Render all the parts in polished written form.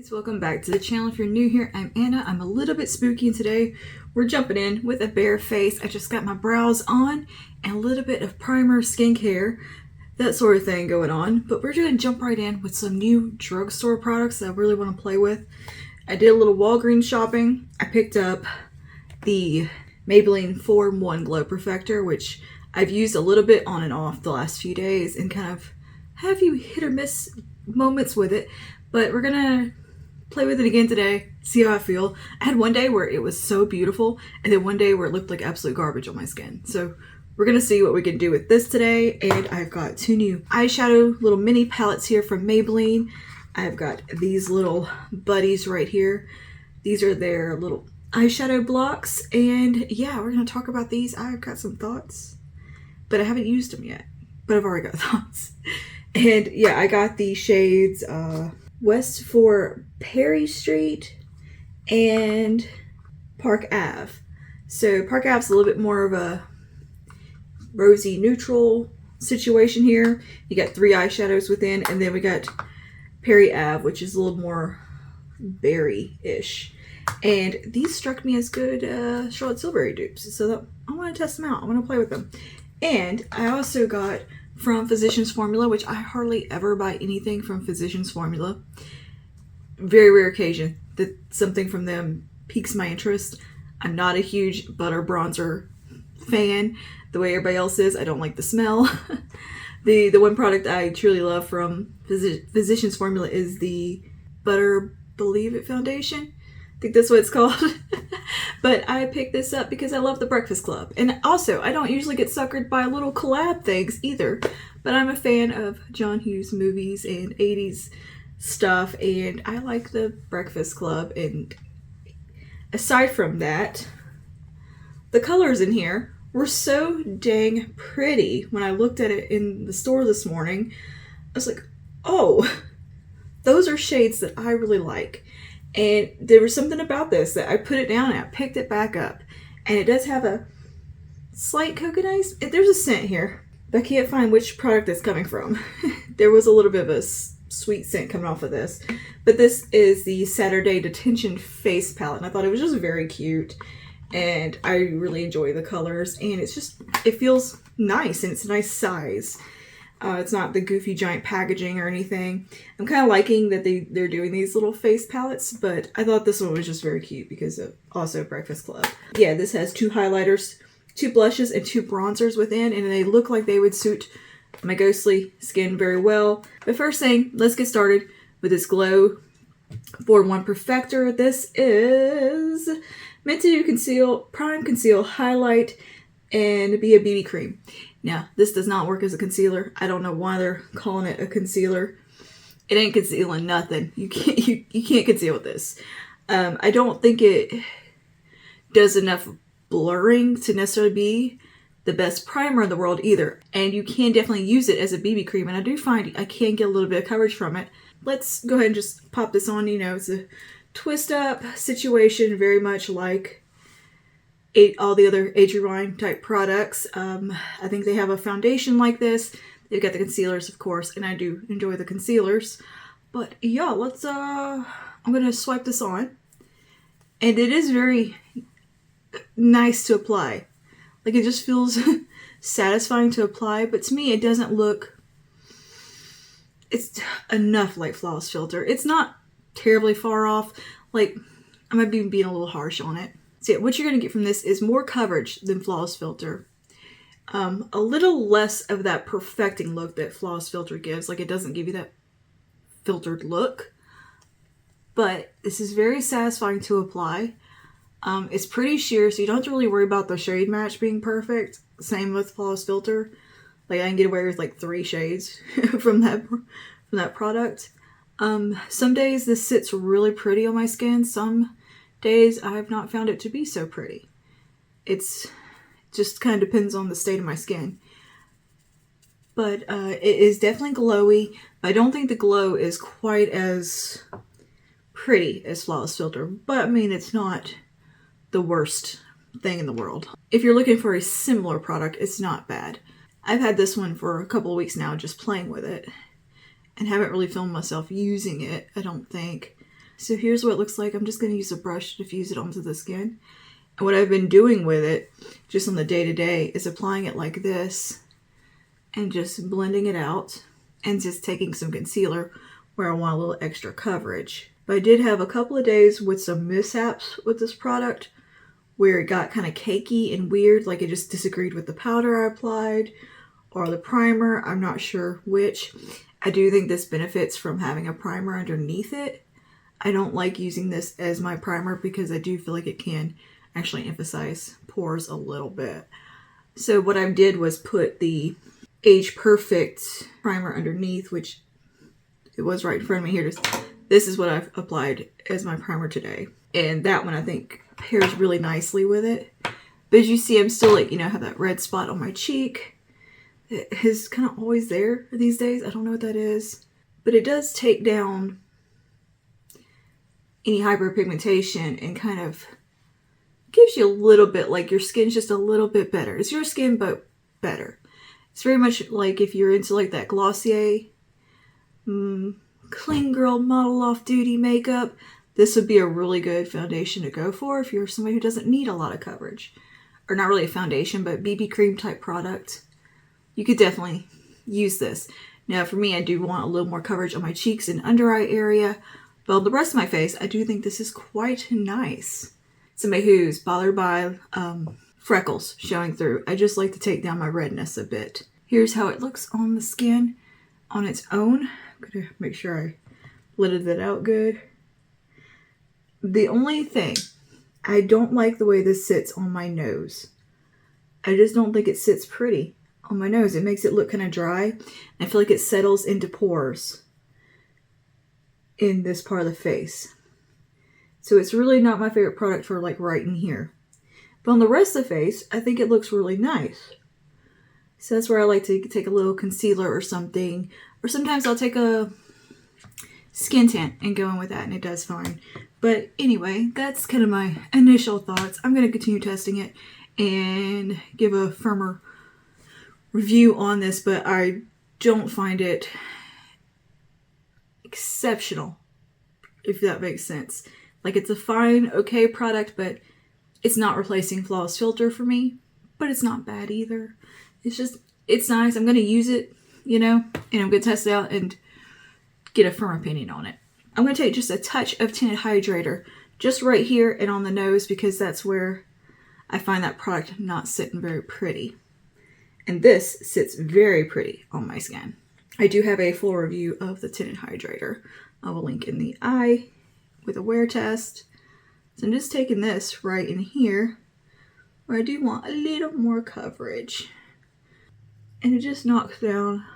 Guys, welcome back to the channel. If you're new here, I'm Anna. I'm a little bit spooky, and today we're jumping in with a bare face. I just got my brows on and a little bit of primer, skincare, that sort of thing going on. But we're going to jump right in with some new drugstore products that I really want to play with. I did a little Walgreens shopping. I picked up the Maybelline 4-in-1 Glow Perfector, which I've used a little bit on and off the last few days and kind of have a few hit or miss moments with it. But we're gonna play with it again today, see how I feel. I had one day where it was so beautiful, and then one day where it looked like absolute garbage on my skin. So we're gonna see what we can do with this today. And I've got two new eyeshadow little mini palettes here from Maybelline. I've got these little buddies right here. These are their little eyeshadow blocks. And yeah, we're gonna talk about these. I've got some thoughts, but I haven't used them yet, but I've already got thoughts. And yeah, I got the shades West for Perry Street and Park Ave. So Park Ave's a little bit more of a rosy neutral situation here. You got three eyeshadows within, and then we got Perry Ave, which is a little more berry-ish. And these struck me as good Charlotte Tilbury dupes, so I want to test them out. I want to play with them. And I also got from Physicians Formula, which I hardly ever buy anything from Physicians Formula. Very rare occasion that something from them piques my interest. I'm not a huge butter bronzer fan the way everybody else is. I don't like the smell. The one product I truly love from Physicians Formula is the Butter Believe It foundation. I think that's what it's called. But I picked this up because I love the Breakfast Club. And also, I don't usually get suckered by little collab things either. But I'm a fan of John Hughes movies and 80s stuff. And I like the Breakfast Club. And aside from that, the colors in here were so dang pretty. When I looked at it in the store this morning, I was like, oh, those are shades that I really like. And there was something about this that I put it down and I picked it back up. And it does have a slight coconut. There's a scent here, but I can't find which product it's coming from. There was a little bit of a sweet scent coming off of this. But this is the Saturday Detention Face Palette. And I thought it was just very cute. And I really enjoy the colors. And it's just, it feels nice and it's a nice size. It's not the goofy giant packaging or anything. I'm kind of liking that they're doing these little face palettes, but I thought this one was just very cute because of also Breakfast Club. Yeah, this has two highlighters, two blushes, and two bronzers within, and they look like they would suit my ghostly skin very well. But first thing, let's get started with this Glow 4-in-1 Perfector. This is meant to conceal, prime, conceal, highlight, and be a BB cream. Now, this does not work as a concealer. I don't know why they're calling it a concealer. It ain't concealing nothing. You can't conceal with this. I don't think it does enough blurring to necessarily be the best primer in the world either. And you can definitely use it as a BB cream. And I do find I can get a little bit of coverage from it. Let's go ahead and just pop this on. You know, it's a twist up situation, very much like all the other Adrienne type products. I think they have a foundation like this. They've got the concealers, of course, and I do enjoy the concealers. But yeah, let's I'm gonna swipe this on. And it is very nice to apply. Like, it just feels satisfying to apply, but to me it doesn't look, it's enough like Flawless Filter. It's not terribly far off. Like, I might be being a little harsh on it. So yeah, what you're going to get from this is more coverage than Flawless Filter. A little less of that perfecting look that Flawless Filter gives. Like, it doesn't give you that filtered look. But this is very satisfying to apply. It's pretty sheer, so you don't have to really worry about the shade match being perfect. Same with Flawless Filter. Like, I can get away with like 3 shades from that product. Some days this sits really pretty on my skin. Some days I have not found it to be so pretty. It's just kind of depends on the state of my skin. But it is definitely glowy. I don't think the glow is quite as pretty as Flawless Filter. But I mean, it's not the worst thing in the world. If you're looking for a similar product, it's not bad. I've had this one for a couple of weeks now, just playing with it. And haven't really filmed myself using it, I don't think. So here's what it looks like. I'm just going to use a brush to diffuse it onto the skin. And what I've been doing with it, just on the day-to-day, is applying it like this and just blending it out and just taking some concealer where I want a little extra coverage. But I did have a couple of days with some mishaps with this product where it got kind of cakey and weird, like it just disagreed with the powder I applied or the primer. I'm not sure which. I do think this benefits from having a primer underneath it. I don't like using this as my primer because I do feel like it can actually emphasize pores a little bit. So what I did was put the Age Perfect primer underneath, which it was right in front of me here. This is what I've applied as my primer today. And that one I think pairs really nicely with it. But as you see, I'm still like, have that red spot on my cheek. It is kind of always there these days. I don't know what that is. But it does take down any hyperpigmentation and kind of gives you a little bit, like your skin's just a little bit better. It's your skin, but better. It's very much like if you're into like that Glossier, clean girl model off duty makeup, this would be a really good foundation to go for if you're somebody who doesn't need a lot of coverage. Or not really a foundation, but BB cream type product. You could definitely use this. Now for me, I do want a little more coverage on my cheeks and under eye area. But on the rest of my face, I do think this is quite nice. Somebody who's bothered by freckles showing through, I just like to take down my redness a bit. Here's how it looks on the skin on its own. I'm gonna make sure I blended that out good. The only thing, I don't like the way this sits on my nose. I just don't think it sits pretty on my nose. It makes it look kind of dry. I feel like it settles into pores in this part of the face. So it's really not my favorite product for like right in here. But on the rest of the face, I think it looks really nice. So that's where I like to take a little concealer or something. Or sometimes I'll take a skin tint and go in with that and it does fine. But anyway, that's kind of my initial thoughts. I'm going to continue testing it and give a firmer review on this, but I don't find it exceptional, if that makes sense. Like, it's a fine, okay product, but it's not replacing Flawless Filter for me, but it's not bad either. It's just, it's nice. I'm going to use it, and I'm going to test it out and get a firm opinion on it. I'm going to take just a touch of tinted hydrator just right here and on the nose because that's where I find that product not sitting very pretty. And this sits very pretty on my skin. I do have a full review of the tinted hydrator. I will link in the eye with a wear test. So I'm just taking this right in here where I do want a little more coverage. And it just knocks down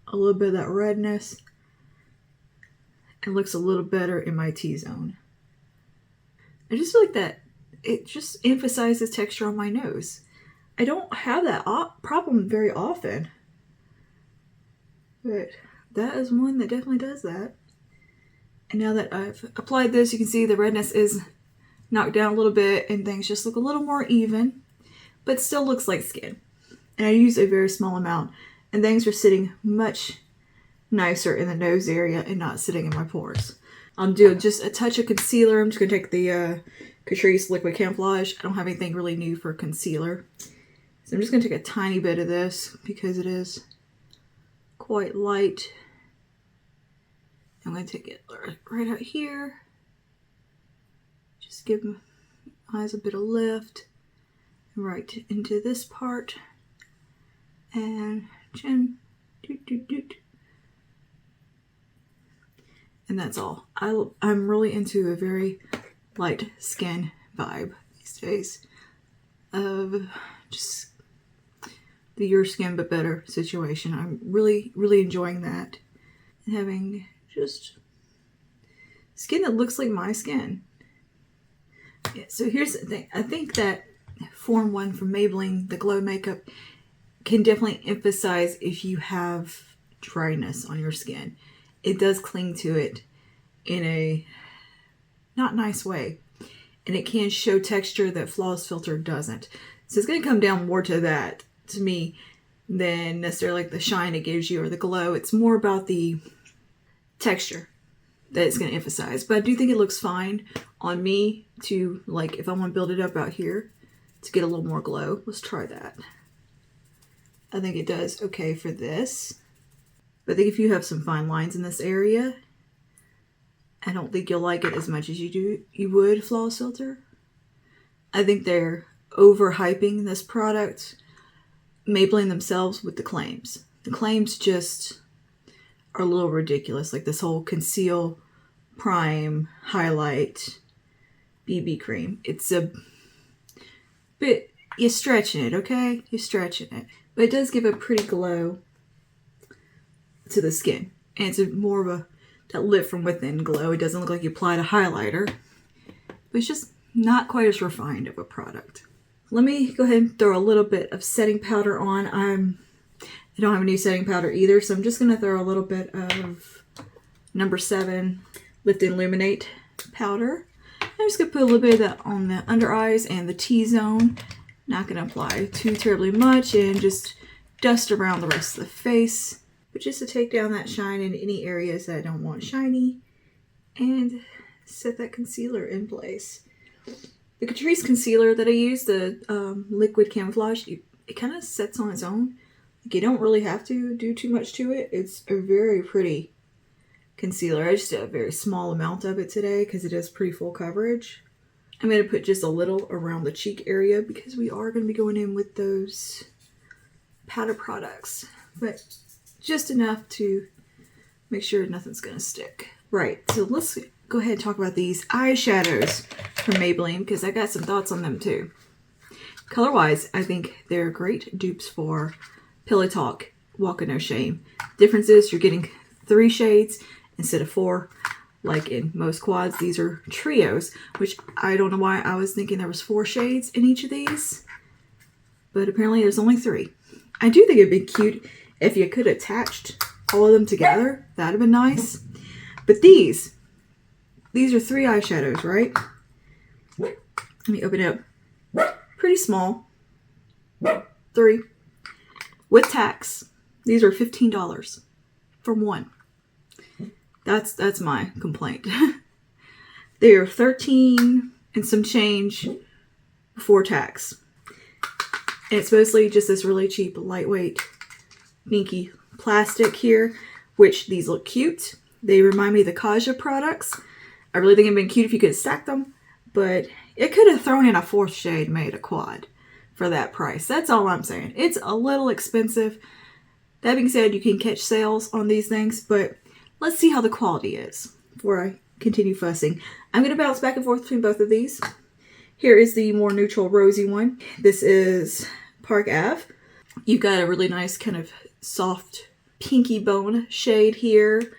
a little bit of that redness. It looks a little better in my T-zone. I just feel like that it just emphasizes texture on my nose. I don't have that problem very often. But that is one that definitely does that. And now that I've applied this, you can see the redness is knocked down a little bit and things just look a little more even, but still looks like skin. And I use a very small amount and things are sitting much nicer in the nose area and not sitting in my pores. I'm doing just a touch of concealer. I'm just going to take the Catrice Liquid Camouflage. I don't have anything really new for concealer. So I'm just going to take a tiny bit of this because it is quite light. I'm going to take it right out here. Just give my eyes a bit of lift. Right into this part. And chin. Doot, doot, doot. And that's all. I'm really into a very light skin vibe these days. Of just the your skin but better situation. I'm really, really enjoying that. And having just skin that looks like my skin. Yeah, so here's the thing. I think that Form 1 from Maybelline, the Glow Makeup, can definitely emphasize if you have dryness on your skin. It does cling to it in a not nice way. And it can show texture that Flawless Filter doesn't. So it's going to come down more to that, to me, than necessarily like the shine it gives you or the glow. It's more about the texture that it's going to emphasize. But I do think it looks fine on me to, like, if I want to build it up out here to get a little more glow. Let's try that. I think it does okay for this. But I think if you have some fine lines in this area, I don't think you'll like it as much as you would Flawless Filter. I think they're overhyping this product, Maybelline themselves, with the claims. The claims just are a little ridiculous, like this whole conceal, prime, highlight, BB cream. It's a bit, you're stretching it, okay? You're stretching it. But it does give a pretty glow to the skin. And it's more of that lit from within glow. It doesn't look like you applied a highlighter. But it's just not quite as refined of a product. Let me go ahead and throw a little bit of setting powder on. I don't have a new setting powder either, so I'm just going to throw a little bit of number 7 Lift and Illuminate powder. I'm just going to put a little bit of that on the under eyes and the T-zone. Not going to apply too terribly much and just dust around the rest of the face. But just to take down that shine in any areas that I don't want shiny and set that concealer in place. The Catrice concealer that I use, the liquid camouflage, it kind of sets on its own. Like, you don't really have to do too much to it. It's a very pretty concealer. I just did a very small amount of it today because it is pretty full coverage. I'm going to put just a little around the cheek area because we are going to be going in with those powder products. But just enough to make sure nothing's going to stick. Right, so let's go ahead and talk about these eyeshadows from Maybelline because I got some thoughts on them too. Color-wise, I think they're great dupes for Pillow Talk, Walk of No Shame. Difference is you're getting 3 shades instead of 4. Like in most quads, these are trios, which I don't know why I was thinking there was 4 shades in each of these. But apparently there's only 3. I do think it'd be cute if you could have attached all of them together. That'd have been nice. But these are 3 eyeshadows, right? Let me open it up. Pretty small. 3. With tax. These are $15 for one. That's my complaint. They are $13 and some change before tax. And it's mostly just this really cheap, lightweight, minky plastic here, which these look cute. They remind me of the Kaja products. I really think it'd been cute if you could stack them, but it could have thrown in a 4th shade, made a quad for that price. That's all I'm saying. It's a little expensive. That being said, you can catch sales on these things, but let's see how the quality is before I continue fussing. I'm going to bounce back and forth between both of these. Here is the more neutral rosy one. This is Park Ave. You've got a really nice kind of soft pinky bone shade here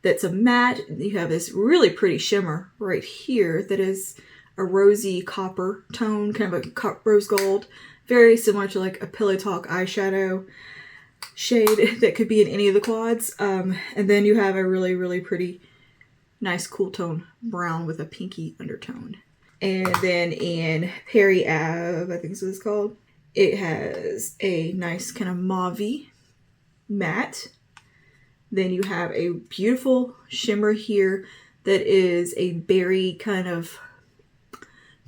that's a matte. You have this really pretty shimmer right here that is a rosy copper tone, kind of a rose gold. Very similar to like a Pillow Talk eyeshadow shade that could be in any of the quads. And then you have a really, really pretty, nice cool tone brown with a pinky undertone. And then in Perry Ave, I think is what it's called, it has a nice kind of mauve-y matte. Then you have a beautiful shimmer here that is a berry kind of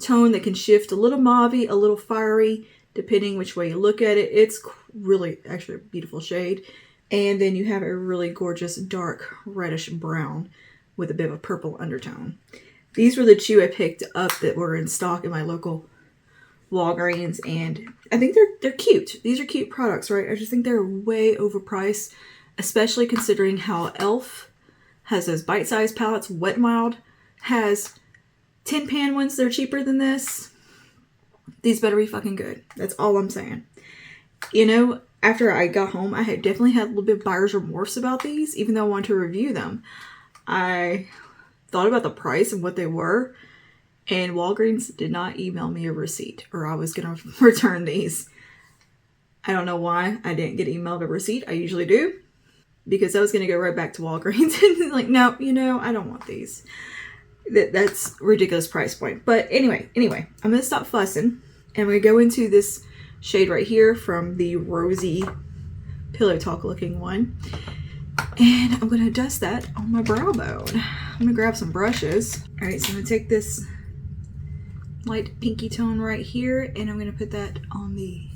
tone that can shift a little mauve-y, a little fiery, depending which way you look at it. It's really actually a beautiful shade. And then you have a really gorgeous dark reddish brown with a bit of a purple undertone. These were the 2 I picked up that were in stock in my local Walgreens, and I think they're cute. These are cute products, right? I just think they're way overpriced, especially considering how e.l.f. has those bite-sized palettes. Wet n Wild has 10-pan ones that are cheaper than this. These better be fucking good. That's all I'm saying. You know, after I got home, I had definitely had a little bit of buyer's remorse about these, even though I wanted to review them. I thought about the price and what they were, and Walgreens did not email me a receipt, or I was going to return these. I don't know why I didn't get emailed a receipt. I usually do, because I was going to go right back to Walgreens and like, no, you know, I don't want these. That's a ridiculous price point. But anyway, I'm going to stop fussing, and we're going to go into this shade right here from the rosy Pillow Talk looking one. And I'm gonna dust that on my brow bone. I'm gonna grab some brushes. All right, so I'm gonna take this light pinky tone right here, and I'm gonna put that on the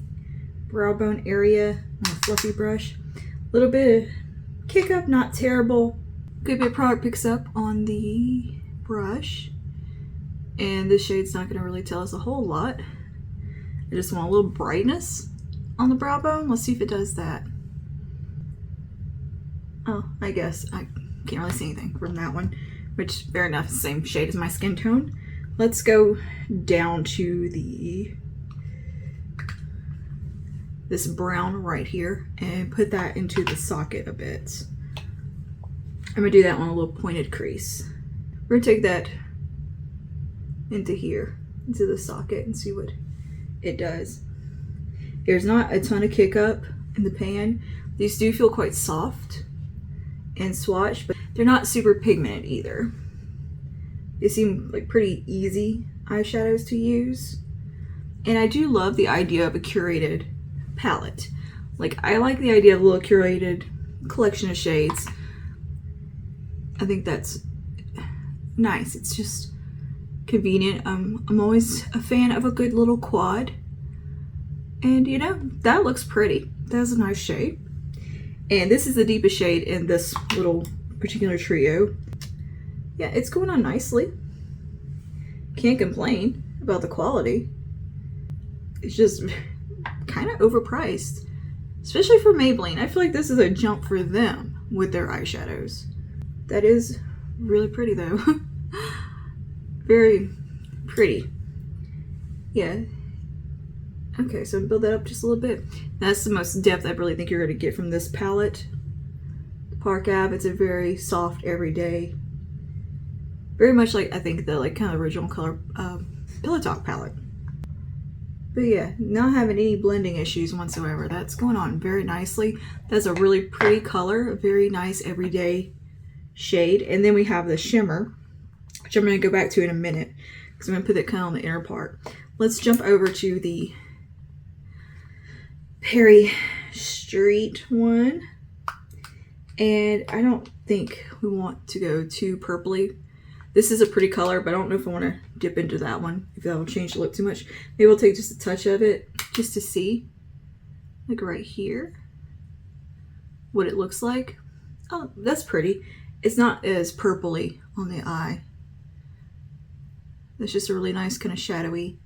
brow bone area on a fluffy brush. A little bit of kick up, not terrible. Good bit of product picks up on the brush. And this shade's not gonna really tell us a whole lot. I just want a little brightness on the brow bone. Let's see if it does that. Oh, I guess I can't really see anything from that one, which fair enough, same shade as my skin tone. Let's go down to this brown right here and put that into the socket a bit. I'm gonna do that on a little pointed crease. We're gonna take that into here, into the socket, and see what it does. There's not a ton of kick up in the pan. These do feel quite soft and swatched, but they're not super pigmented either. They seem like pretty easy eyeshadows to use. And I do love the idea of a curated palette. Like, I like the idea of a little curated collection of shades. I think that's nice. It's just convenient. I'm always a fan of a good little quad. And you know, that looks pretty. That's a nice shade. And this is the deepest shade in this little particular trio. Yeah, it's going on nicely. Can't complain about the quality. It's just kind of overpriced, especially for Maybelline. I feel like this is a jump for them with their eyeshadows. That is really pretty though. Very pretty. Yeah. Okay, so build that up just a little bit. That's the most depth I really think you're going to get from this palette. The Park Ave, it's a very soft, everyday, very much like, I think, the like kind of original color Pillow Talk palette. But yeah, not having any blending issues whatsoever. That's going on very nicely. That's a really pretty color, a very nice everyday shade. And then we have the shimmer, which I'm going to go back to in a minute because I'm going to put it kind of on the inner part. Let's jump over to the Perry Street one. And I don't think we want to go too purpley. This is a pretty color, but I don't know if I want to dip into that one, if that'll change the look too much. Maybe we'll take just a touch of it just to see, like right here, what it looks like. Oh, that's pretty. It's not as purpley on the eye. It's just a really nice kind of shadowy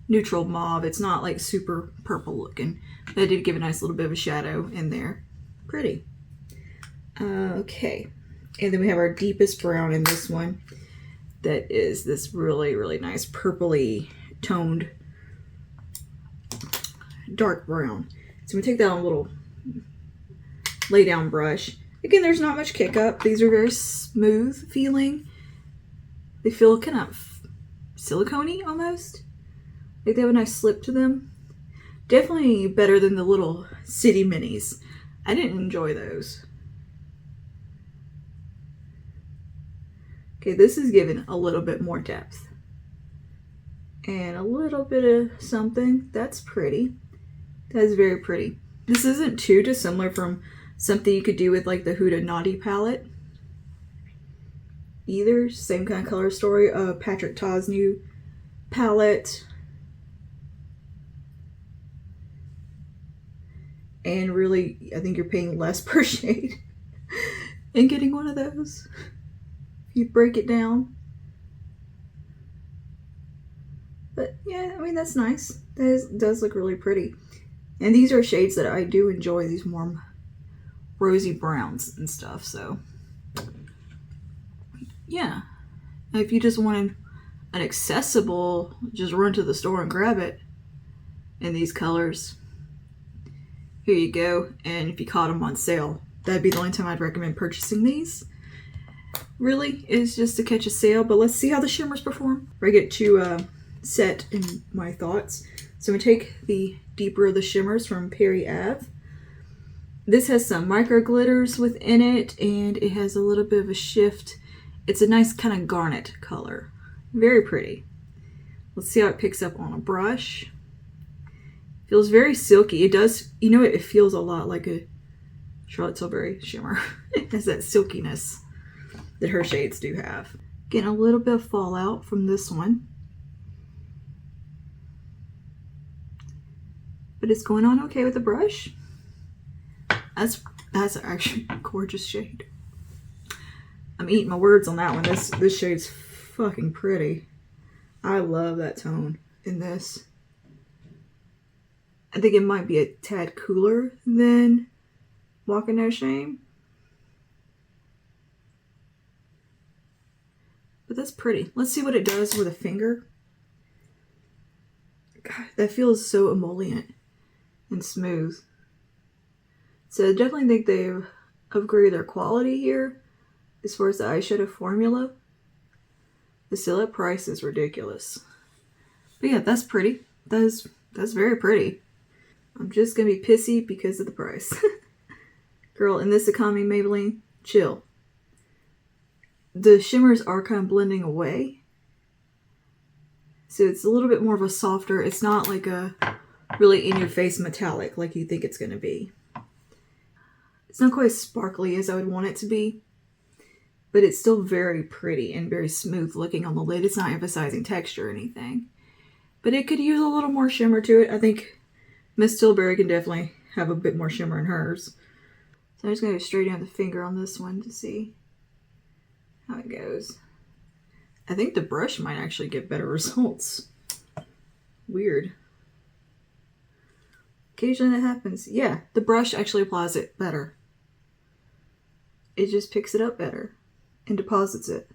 neutral mauve. It's not like super purple looking, but I did give a nice little bit of a shadow in there. Pretty. Okay. And then we have our deepest brown in this one. That is this really, really nice purpley toned dark brown. So we take that on a little lay down brush. Again, there's not much kick up. These are very smooth feeling. They feel kind of silicone-y almost. Like they have a nice slip to them. Definitely better than the little City Minis. I didn't enjoy those. Okay, this is given a little bit more depth. And a little bit of something. That's pretty. That's very pretty. This isn't too dissimilar from something you could do with like the Huda Naughty palette. Either. Same kind of color story. Patrick Ta's new palette. And really, I think you're paying less per shade in getting one of those. You break it down. But yeah, I mean, that's nice. That does look really pretty. And these are shades that I do enjoy, these warm rosy browns and stuff. So yeah, if you just wanted an accessible, just run to the store and grab it in these colors, here you go. And if you caught them on sale, that'd be the only time I'd recommend purchasing these. Really, is just to catch a sale. But let's see how the shimmers perform. I get to set in my thoughts. So I'm gonna take the deeper of the shimmers from Perry Ave. This has some micro glitters within it, and it has a little bit of a shift. It's a nice kind of garnet color. Very pretty. Let's see how it picks up on a brush. Feels very silky. It does, you know, it feels a lot like a Charlotte Tilbury shimmer. It has that silkiness that her shades do have. Getting a little bit of fallout from this one. But it's going on okay with the brush. That's actually a gorgeous shade. I'm eating my words on that one. This shade's fucking pretty. I love that tone in this. I think it might be a tad cooler than Walking No Shame. But that's pretty. Let's see what it does with a finger. God, that feels so emollient and smooth. So I definitely think they've upgraded their quality here as far as the eyeshadow formula. The still at price is ridiculous. But yeah, that's pretty. That's very pretty. I'm just gonna be pissy because of the price. Girl, in this economy, Maybelline, chill. The shimmers are kind of blending away. So it's a little bit more of a softer, it's not like a really in-your-face metallic like you think it's gonna be. It's not quite as sparkly as I would want it to be, but it's still very pretty and very smooth looking on the lid. It's not emphasizing texture or anything. But it could use a little more shimmer to it. I think Miss Tilbury can definitely have a bit more shimmer in hers. So I'm just going to go straight down the finger on this one to see how it goes. I think the brush might actually get better results. Weird. Occasionally that happens. Yeah, the brush actually applies it better. It just picks it up better and deposits it.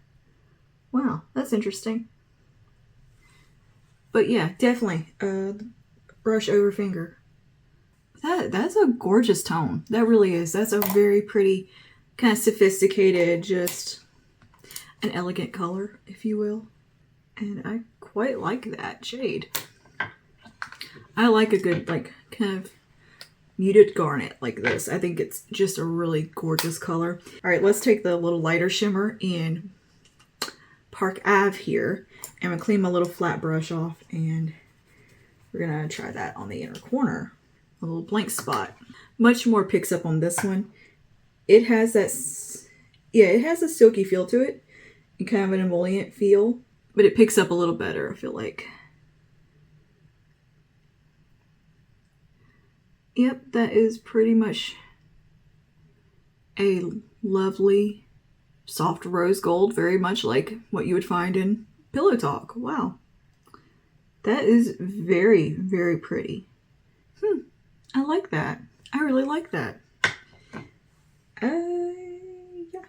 Wow, that's interesting. But yeah, definitely brush over finger. That's a gorgeous tone. That really is. That's a very pretty, kind of sophisticated, just an elegant color, if you will. And I quite like that shade. I like a good, like, kind of muted garnet like this. I think it's just a really gorgeous color. All right, let's take the little lighter shimmer in Park Ave here. I'm gonna clean my little flat brush off and we're gonna try that on the inner corner. A little blank spot. Much more picks up on this one. It has that, yeah, it has a silky feel to it and kind of an emollient feel, but it picks up a little better, I feel like. Yep, that is pretty much a lovely soft rose gold, very much like what you would find in Pillow Talk. Wow. That is very, very pretty. I like that. I really like that. Yeah.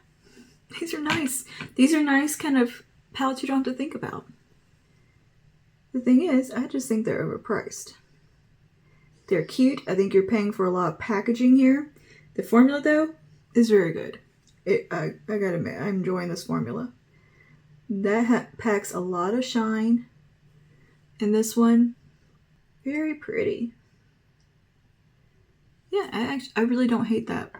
These are nice. These are nice kind of palettes you don't have to think about. The thing is, I just think they're overpriced. They're cute. I think you're paying for a lot of packaging here. The formula, though, is very good. I gotta admit, I'm enjoying this formula. That packs a lot of shine. And this one, very pretty. Yeah, I really don't hate that.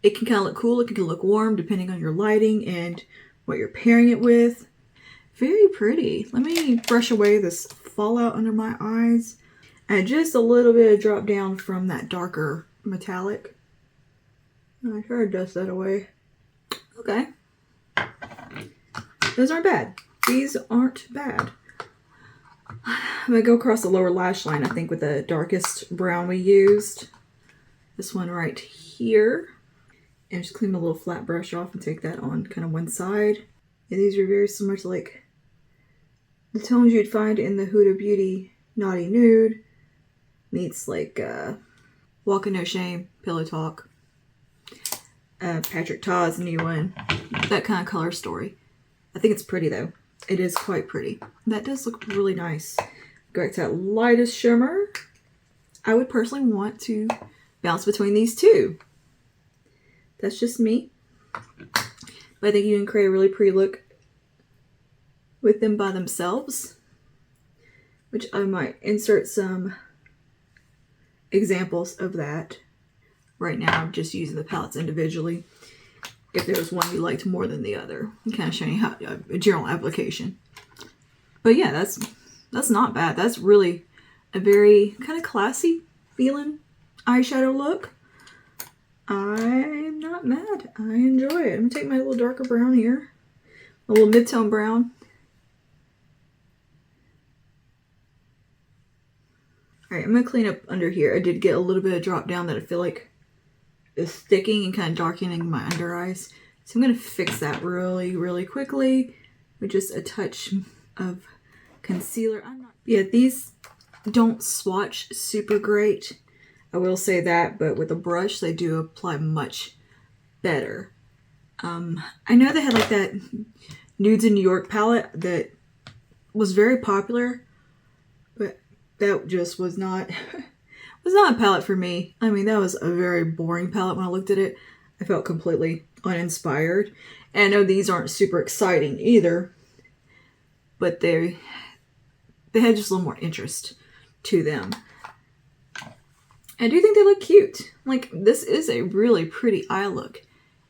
It can kind of look cool. It can look warm depending on your lighting and what you're pairing it with. Very pretty. Let me brush away this fallout under my eyes. And just a little bit of drop down from that darker metallic. I try to dust that away. Okay. Those aren't bad. These aren't bad. I'm going to go across the lower lash line, I think, with the darkest brown we used. This one right here. And just clean my little flat brush off and take that on kind of one side. And these are very similar to like the tones you'd find in the Huda Beauty Naughty Nude meets like Walking No Shame, Pillow Talk, Patrick Ta's new one. That kind of color story. I think it's pretty though. It is quite pretty. That does look really nice. Go back to that lightest shimmer. I would personally want to bounce between these two. That's just me. But I think you can create a really pretty look with them by themselves. Which I might insert some examples of that. Right now I'm just using the palettes individually. If there was one you liked more than the other. I'm kind of showing you how a general application. But yeah, that's not bad. That's really a very kind of classy feeling eyeshadow look. I'm not mad. I enjoy it. I'm gonna take my little darker brown here. A little mid-tone brown. Alright, I'm gonna clean up under here. I did get a little bit of drop down that I feel like is sticking and kind of darkening my under eyes. So I'm gonna fix that really, really quickly with just a touch of concealer. Yeah, these don't swatch super great. I will say that, but with a brush, they do apply much better. I know they had like that Nudes in New York palette that was very popular, but that just was not a palette for me. I mean, that was a very boring palette when I looked at it. I felt completely uninspired. And I know these aren't super exciting either, but they had just a little more interest to them. I do think they look cute. Like, this is a really pretty eye look.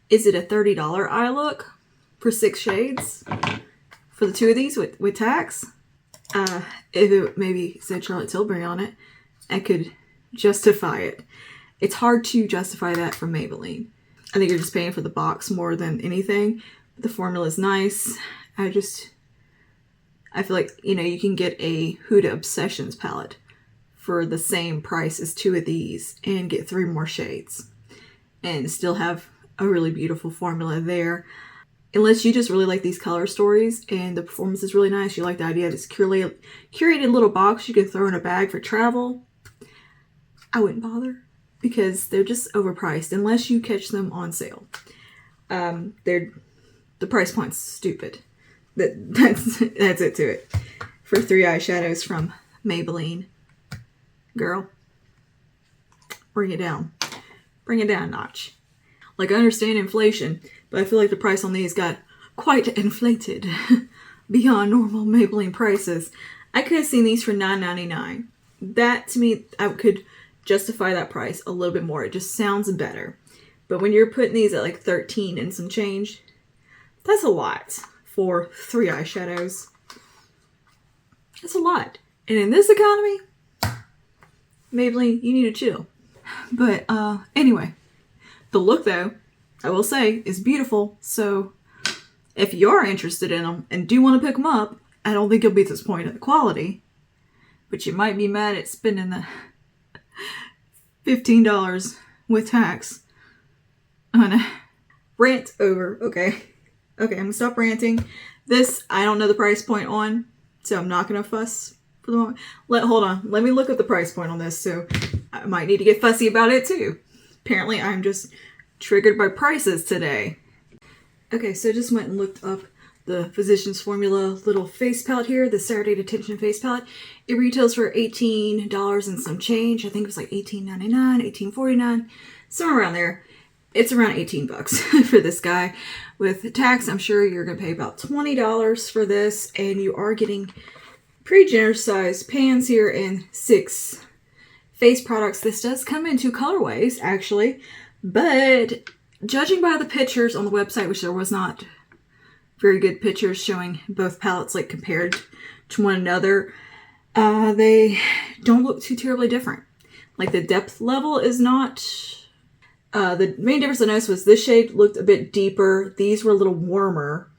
Is it a $30 eye look for 6 shades? For the 2 of these with tax? If it maybe said Charlotte Tilbury on it, I could justify it. It's hard to justify that from Maybelline. I think you're just paying for the box more than anything. But the formula is nice. I feel like, you know, you can get a Huda Obsessions palette for the same price as 2 of these and get 3 more shades and still have a really beautiful formula there. Unless you just really like these color stories and the performance is really nice, you like the idea of this curated little box you can throw in a bag for travel, I wouldn't bother because they're just overpriced unless you catch them on sale. The price point's stupid. That's it to it. For 3 eyeshadows from Maybelline. Girl, bring it down. Bring it down a notch. Like, I understand inflation, but I feel like the price on these got quite inflated beyond normal Maybelline prices. I could have seen these for $9.99. That, to me, I could justify that price a little bit more. It just sounds better. But when you're putting these at like $13 and some change, that's a lot for 3 eyeshadows. That's a lot. And in this economy, Maybelline, you need to chill. But anyway, the look though, I will say, is beautiful. So if you're interested in them and do want to pick them up, I don't think you'll be disappointed in the quality. But you might be mad at spending the $15 with tax on a rant over. Okay, I'm gonna stop ranting. This, I don't know the price point on, so I'm not gonna fuss for the moment. Hold on, let me look up the price point on this, so I might need to get fussy about it too. Apparently I'm just triggered by prices today. Okay, so I just went and looked up the Physicians Formula little face palette here, the Saturday Detention face palette. It retails for $18 and some change. I think it was like $18.99, $18.49, somewhere around there. It's around 18 bucks for this guy. With tax, I'm sure you're going to pay about $20 for this, and you are getting pretty generous sized pans here and 6 face products. This does come in 2 colorways, actually, but judging by the pictures on the website, which there was not very good pictures showing both palettes like compared to one another, they don't look too terribly different. Like, the depth level is not... the main difference I noticed was this shade looked a bit deeper. These were a little warmer,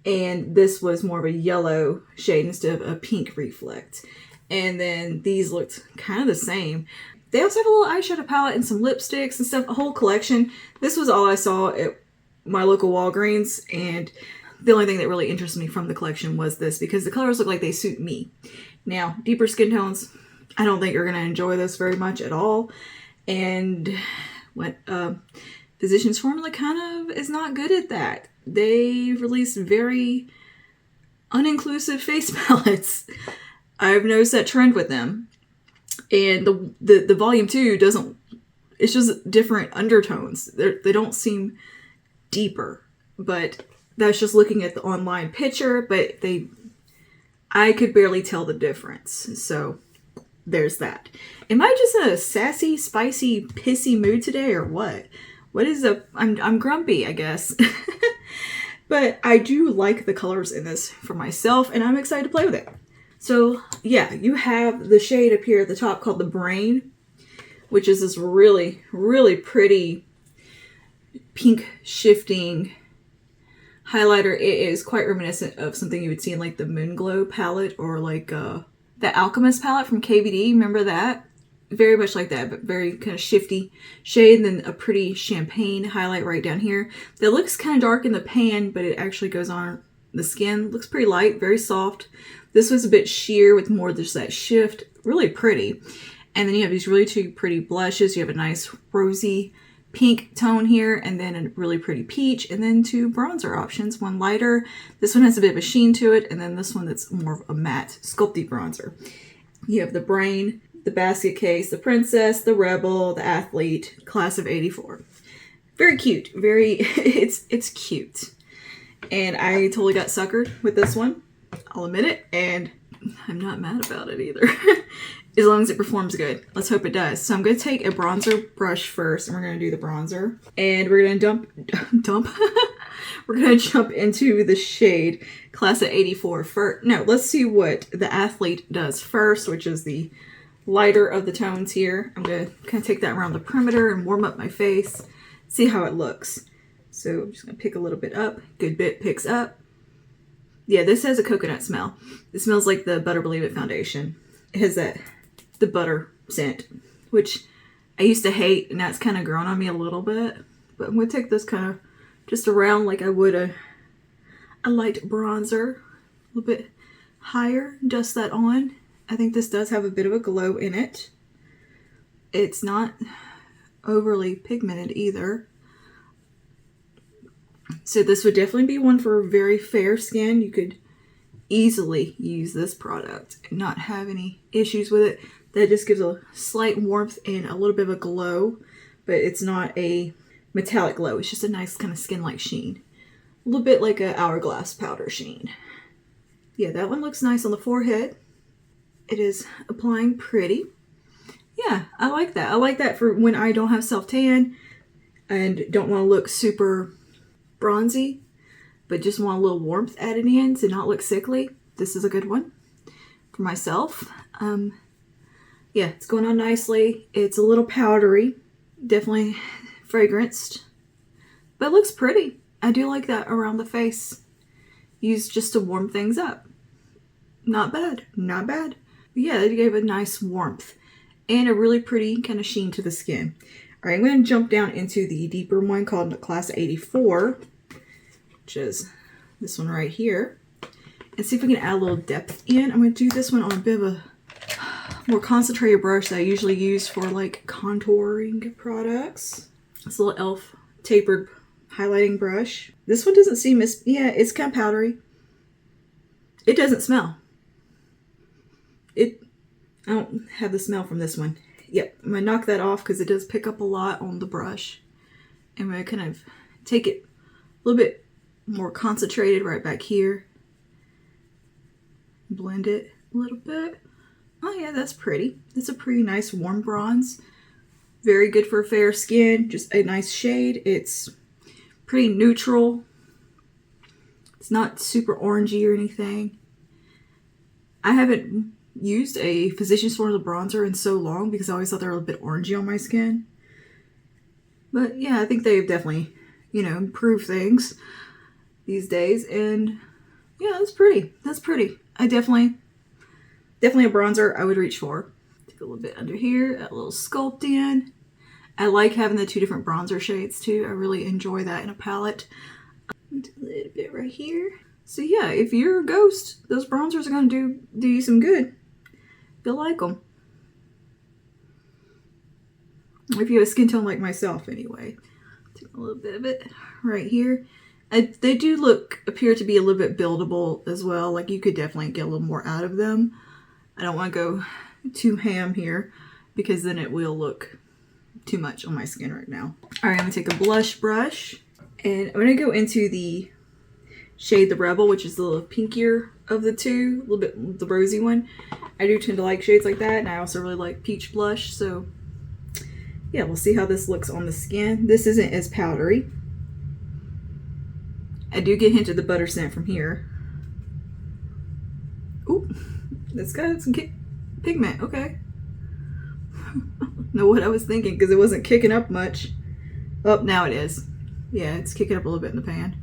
and this was more of a yellow shade instead of a pink reflect. And then these looked kind of the same. They also have a little eyeshadow palette and some lipsticks and stuff, a whole collection. This was all I saw at my local Walgreens, and the only thing that really interested me from the collection was this, because the colors look like they suit me. Now, deeper skin tones, I don't think you're going to enjoy this very much at all. And what Physicians Formula kind of is not good at that. They release very uninclusive face palettes. I've noticed that trend with them. And the volume 2 doesn't, it's just different undertones. They don't seem deeper, but that's just looking at the online picture, but I could barely tell the difference. So there's that. Am I just in a sassy, spicy, pissy mood today, or what? I'm grumpy, I guess. But I do like the colors in this for myself, and I'm excited to play with it. So yeah, you have the shade up here at the top called the Brain, which is this really, really pretty pink shifting highlighter. It is quite reminiscent of something you would see in like the Moon Glow palette, or like the Alchemist palette from KVD. Remember that? Very much like that, but very kind of shifty shade. And then a pretty champagne highlight right down here that looks kind of dark in the pan, but it actually goes on the skin. Looks pretty light, very soft. This was a bit sheer with more just that shift. Really pretty. And then you have these really two pretty blushes. You have a nice rosy pink tone here, and then a really pretty peach, and then two bronzer options. One lighter. This one has a bit of a sheen to it, and then this one that's more of a matte sculpty bronzer. You have the Brain, the Basket Case, the Princess, the Rebel, the Athlete, Class of '84. Very cute. Very, it's cute. And I totally got suckered with this one. I'll admit it, and I'm not mad about it either. As long as it performs good. Let's hope it does. So I'm going to take a bronzer brush first, and we're going to do the bronzer. And we're going to we're going to jump into the shade Class of '84 first. No, let's see what the Athlete does first, which is the lighter of the tones here. I'm going to kind of take that around the perimeter and warm up my face. See how it looks. So I'm just going to pick a little bit up. Good bit picks up. Yeah, this has a coconut smell. It smells like the Butter Believe It foundation. It has the butter scent, which I used to hate, and that's kind of grown on me a little bit. But I'm going to take this kind of just around like I would a light bronzer. A little bit higher, dust that on. I think this does have a bit of a glow in it. It's not overly pigmented either. So this would definitely be one for very fair skin. You could easily use this product and not have any issues with it. That just gives a slight warmth and a little bit of a glow, but it's not a metallic glow. It's just a nice kind of skin-like sheen. A little bit like an hourglass powder sheen. Yeah, that one looks nice on the forehead. It is applying pretty. Yeah, I like that. I like that for when I don't have self-tan and don't want to look super bronzy, but just want a little warmth added in to not look sickly. This is a good one for myself. Yeah, it's going on nicely. It's a little powdery, definitely fragranced, but it looks pretty. I do like that around the face. Used just to warm things up. Not bad, not bad. But yeah, it gave a nice warmth and a really pretty kind of sheen to the skin. All right, I'm going to jump down into the deeper one called Class 84, which is this one right here, and see if we can add a little depth in. I'm going to do this one on a bit of a more concentrated brush that I usually use for like contouring products. This little e.l.f. tapered highlighting brush. This one doesn't seem as, yeah, it's kind of powdery. It doesn't smell. I don't have the smell from this one. Yep, I'm going to knock that off because it does pick up a lot on the brush. I'm going to kind of take it a little bit more concentrated right back here. Blend it a little bit. Oh yeah, that's pretty. That's a pretty nice warm bronze. Very good for fair skin. Just a nice shade. It's pretty neutral. It's not super orangey or anything. I haven't used a Physicians Formula bronzer in so long because I always thought they were a bit orangey on my skin. But yeah, I think they've definitely, improved things these days. And yeah, that's pretty. That's pretty. I definitely a bronzer I would reach for. Take a little bit under here, add a little sculpt in. I like having the two different bronzer shades too. I really enjoy that in a palette. A little bit right here. So yeah, if you're a ghost, those bronzers are going to do you some good. You'll like them. If you have a skin tone like myself anyway. Take a little bit of it right here. They do appear to be a little bit buildable as well. Like you could definitely get a little more out of them. I don't want to go too ham here because then it will look too much on my skin right now. All right, I'm going to take a blush brush and I'm going to go into the shade The Rebel, which is the little pinkier of the two, a little bit the rosy one. I do tend to like shades like that, and I also really like peach blush. So yeah, we'll see how this looks on the skin. This isn't as powdery. I do get a hint of the butter scent from here. Ooh, that's got some pigment. Okay. Know what I was thinking because it wasn't kicking up much. Oh, now it is. Yeah, it's kicking up a little bit in the pan.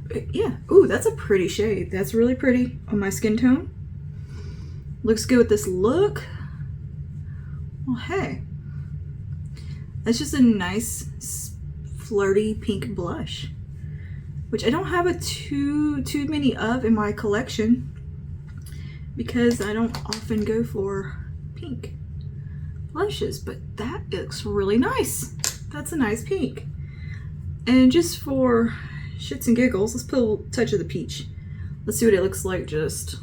But yeah, ooh, that's a pretty shade. That's really pretty on my skin tone. Looks good with this look. Well, hey, that's just a nice flirty pink blush, which I don't have too many of in my collection because I don't often go for pink blushes, but that looks really nice. That's a nice pink. And just for shits and giggles, let's put a little touch of the peach. Let's see what it looks like. Just,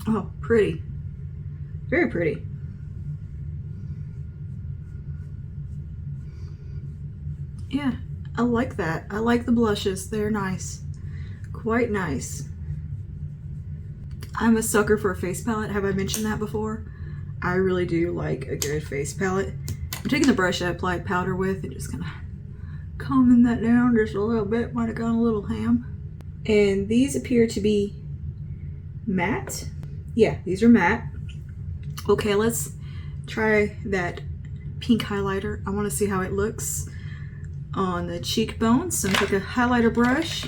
oh, pretty. Very pretty. Yeah, I like that. I like the blushes. They're nice. Quite nice. I'm a sucker for a face palette. Have I mentioned that before? I really do like a good face palette. I'm taking the brush I applied powder with and just kind of combing that down just a little bit. Might have gone a little ham. And these appear to be matte. Yeah, these are matte. Okay, let's try that pink highlighter. I want to see how it looks on the cheekbones. So I'm going to take a highlighter brush.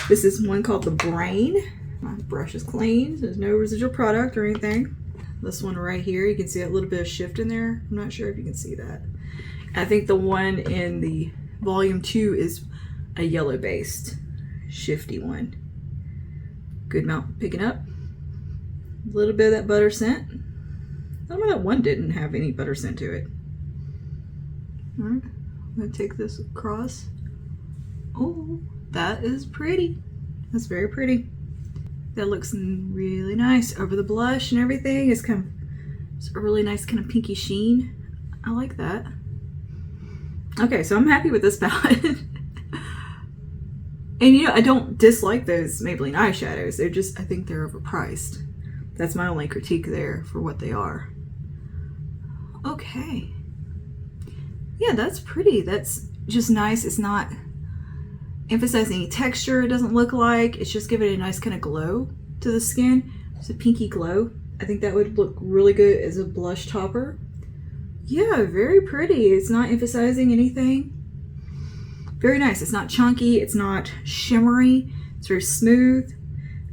This is one called the Brain. My brush is clean. There's no residual product or anything. This one right here, you can see a little bit of shift in there. I'm not sure if you can see that. I think the one in the volume 2 is a yellow based shifty one. Good amount picking up. A little bit of that butter scent. I don't know, that one didn't have any butter scent to it. All right, I'm gonna take this across. Oh, that is pretty. That's very pretty. That looks really nice over the blush and everything. It's kind of, it's a really nice kind of pinky sheen. I like that. Okay, so I'm happy with this palette. And you know, I don't dislike those Maybelline eyeshadows. They're just, I think they're overpriced. That's my only critique there for what they are. Okay. Yeah, that's pretty. That's just nice. It's not emphasizing any texture. It doesn't look like. It's just giving it a nice kind of glow to the skin. It's a pinky glow. I think that would look really good as a blush topper. Yeah, very pretty. It's not emphasizing anything. Very nice. It's not chunky. It's not shimmery. It's very smooth.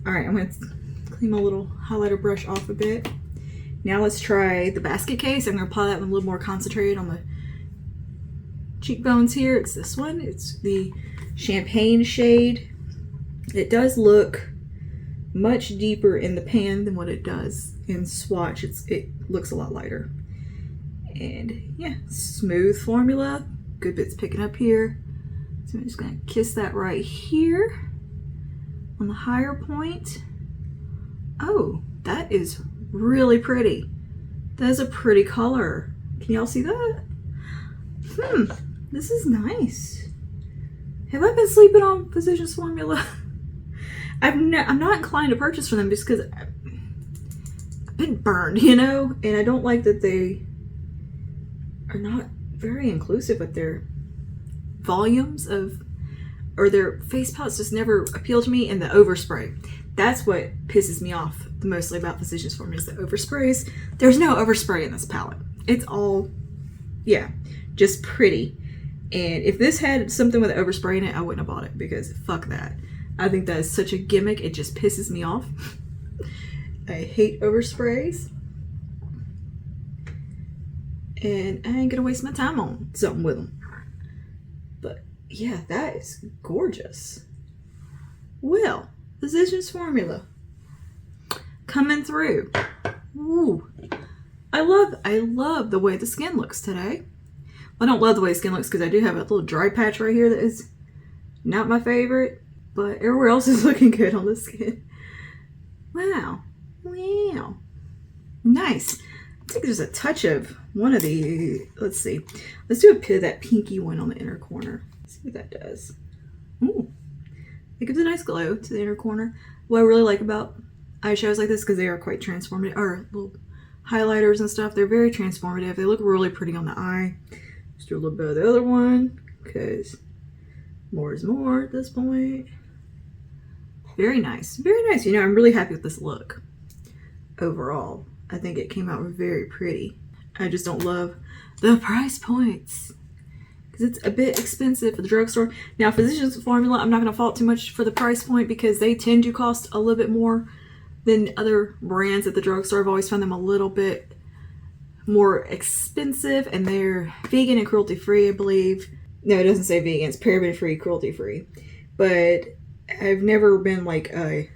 All right, I'm going to clean my little highlighter brush off a bit. Now let's try the basket case. I'm going to apply that one a little more concentrated on the cheekbones here. It's this one. It's the Champagne shade. It does look much deeper in the pan than what it does in swatch. It looks a lot lighter. And yeah, smooth formula. Good bits picking up here. So I'm just going to kiss that right here on the higher point. Oh, that is really pretty. That is a pretty color. Can y'all see that? This is nice. Have I been sleeping on Physicians Formula? I'm not inclined to purchase from them just because I've been burned, you know? And I don't like that they are not very inclusive with their volumes of, or their face palettes just never appeal to me. And the overspray, that's what pisses me off the mostly about Physicians Formula is the oversprays. There's no overspray in this palette. It's all, yeah, just pretty. And if this had something with overspray in it, I wouldn't have bought it because fuck that. I think that is such a gimmick. It just pisses me off. I hate oversprays. And I ain't gonna waste my time on something with them. But yeah, that is gorgeous. Well, Physicians Formula coming through. Ooh. I love the way the skin looks today. I don't love the way the skin looks because I do have a little dry patch right here that is not my favorite, but everywhere else is looking good on the skin. Wow. Wow. Nice. I think there's a touch of one of the, let's see. Let's do a bit of that pinky one on the inner corner. Let's see what that does. Ooh. It gives a nice glow to the inner corner. What I really like about eyeshadows like this, because they are quite transformative, or little highlighters and stuff, they're very transformative. They look really pretty on the eye. Just do a little bit of the other one, because more is more at this point. Very nice. Very nice. You know, I'm really happy with this look overall. I think it came out very pretty. I just don't love the price points because it's a bit expensive for the drugstore. Now, Physicians Formula, I'm not going to fault too much for the price point because they tend to cost a little bit more than other brands at the drugstore. I've always found them a little bit more expensive, and they're vegan and cruelty free, I believe. No, it doesn't say vegan, it's paraben free, cruelty free. But I've never been like a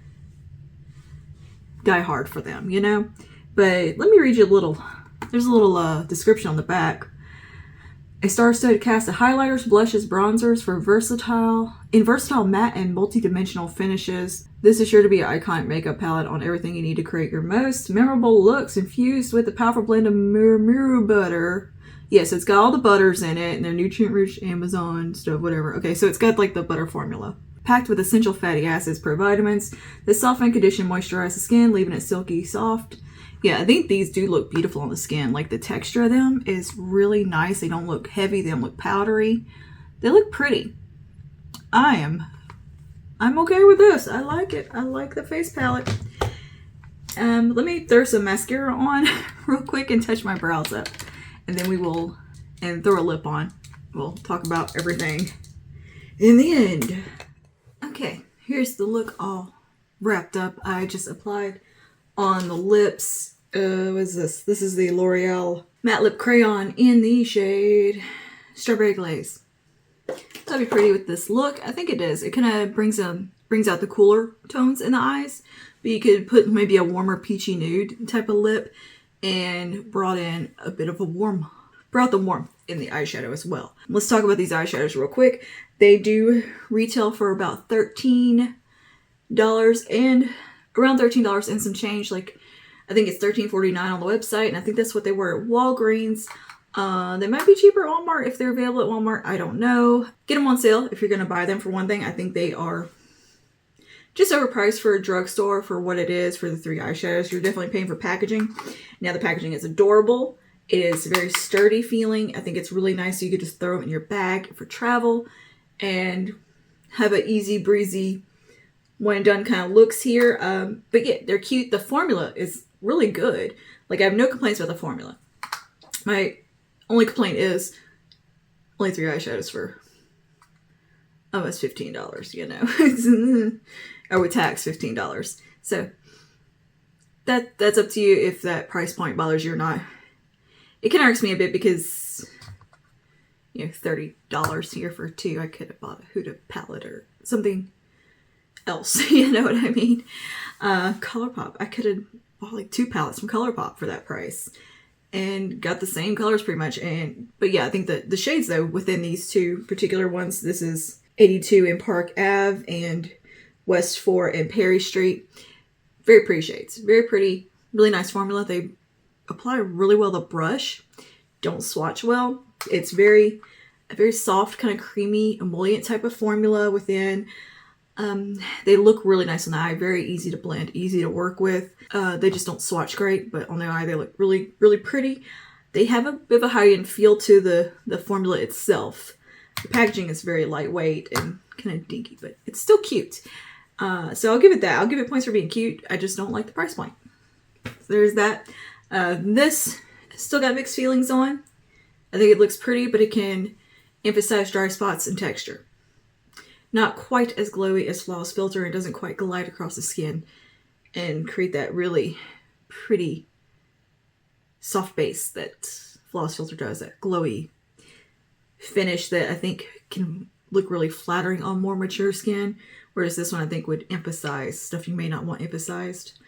die hard for them, you know? But let me read you a little. There's a little description on the back. A star-studded cast of highlighters, blushes, bronzers for versatile matte and multi-dimensional finishes. This is sure to be an iconic makeup palette on everything you need to create your most memorable looks, infused with a powerful blend of mirror butter. Yes, it's got all the butters in it, and they're nutrient-rich Amazon stuff, whatever. Okay, so it's got like the butter formula. Packed with essential fatty acids, provitamins that soften, condition, moisturize the skin, leaving it silky soft. Yeah, I think these do look beautiful on the skin. Like the texture of them is really nice. They don't look heavy. They don't look powdery. They look pretty. I'm okay with this. I like it. I like the face palette. Let me throw some mascara on real quick and touch my brows up. And then we will, and throw a lip on. We'll talk about everything in the end. Okay, here's the look all wrapped up. I just applied on the lips. What is this? This is the L'Oreal Matte Lip Crayon in the shade Strawberry Glaze. That'd be pretty with this look. I think it is. It kind of brings out the cooler tones in the eyes. But you could put maybe a warmer peachy nude type of lip and brought in a bit of brought the warmth in the eyeshadow as well. Let's talk about these eyeshadows real quick. They do retail for about $13 and around $13 and some change. Like, I think it's $13.49 on the website, and I think that's what they were at Walgreens. They might be cheaper at Walmart if they're available at Walmart. I don't know. Get them on sale if you're going to buy them. For one thing, I think they are just overpriced for a drugstore for what it is for the 3 eyeshadows. You're definitely paying for packaging. Now, the packaging is adorable. It is very sturdy feeling. I think it's really nice. So you could just throw it in your bag for travel and have an easy breezy when done kind of looks here. But yeah, they're cute. The formula is really good. Like, I have no complaints about the formula. My only complaint is only 3 eyeshadows for almost $15, you know. Or with tax, $15. So that's up to you if that price point bothers you or not. It kind of irks me a bit because, you know, $30 here for 2. I could have bought a Huda palette or something else. You know what I mean? ColourPop. I could have bought like 2 palettes from ColourPop for that price and got the same colors pretty much. But yeah, I think that the shades though within these 2 particular ones, this is 82 in Park Ave and West 4 and Perry Street. Very pretty shades. Very pretty. Really nice formula. They apply really well the brush. Don't swatch well. It's a very soft, kind of creamy, emollient type of formula within. They look really nice on the eye. Very easy to blend, easy to work with. They just don't swatch great, but on the eye they look really, really pretty. They have a bit of a high-end feel to the formula itself. The packaging is very lightweight and kind of dinky, but it's still cute. So I'll give it that. I'll give it points for being cute. I just don't like the price point. So there's that. This still got mixed feelings on. I think it looks pretty, but it can emphasize dry spots and texture. Not quite as glowy as Flawless Filter. It doesn't quite glide across the skin and create that really pretty soft base that Flawless Filter does. That glowy finish that I think can look really flattering on more mature skin. Whereas this one I think would emphasize stuff you may not want emphasized.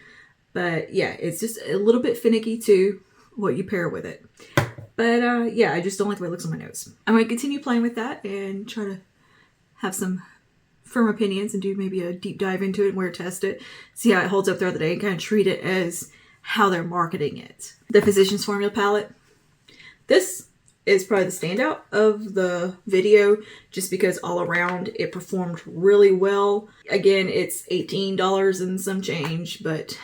But yeah, it's just a little bit finicky too, what you pair with it. But yeah, I just don't like the way it looks on my nose. I'm going to continue playing with that and try to have some firm opinions and do maybe a deep dive into it and wear test it. See how it holds up throughout the day and kind of treat it as how they're marketing it. The Physicians Formula palette. This is probably the standout of the video just because all around it performed really well. Again, it's $18 and some change, but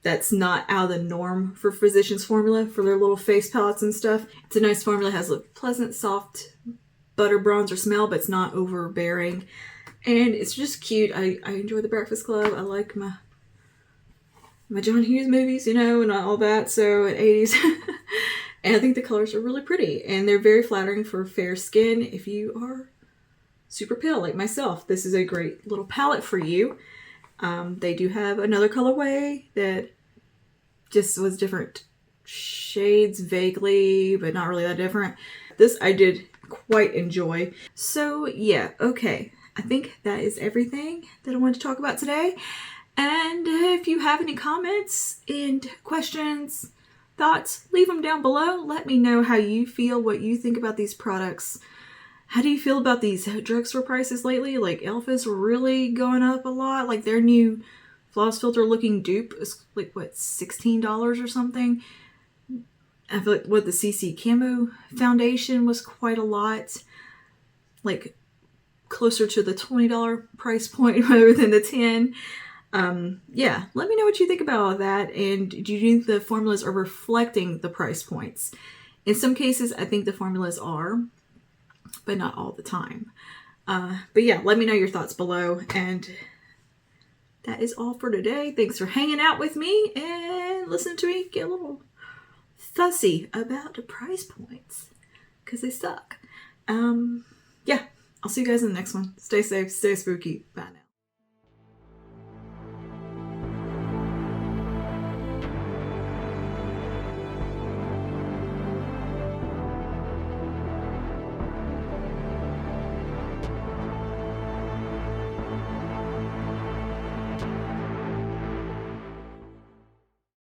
that's not out of the norm for Physicians Formula for their little face palettes and stuff. It's a nice formula. It has a pleasant, soft butter bronzer smell, but it's not overbearing. And it's just cute. I enjoy The Breakfast Club. I like my John Hughes movies, you know, and all that. So, in 80s. And I think the colors are really pretty, and they're very flattering for fair skin. If you are super pale like myself, this is a great little palette for you. They do have another colorway that just was different shades vaguely, but not really that different. This I did quite enjoy. So yeah, okay. I think that is everything that I wanted to talk about today. And if you have any comments and questions, thoughts, leave them down below. Let me know how you feel, what you think about these products. How do you feel about these drugstore prices lately? Like Elf were really going up a lot. Like their new floss filter looking dupe is like what, $16 or something. I feel like what the CC Camo foundation was quite a lot. Like closer to the $20 price point rather than the $10. Yeah, let me know what you think about all that, and do you think the formulas are reflecting the price points? In some cases, I think the formulas are, but not all the time. But yeah, let me know your thoughts below, and that is all for today. Thanks for hanging out with me and listening to me get a little fussy about the price points, because they suck. Yeah, I'll see you guys in the next one. Stay safe, stay spooky. Bye now.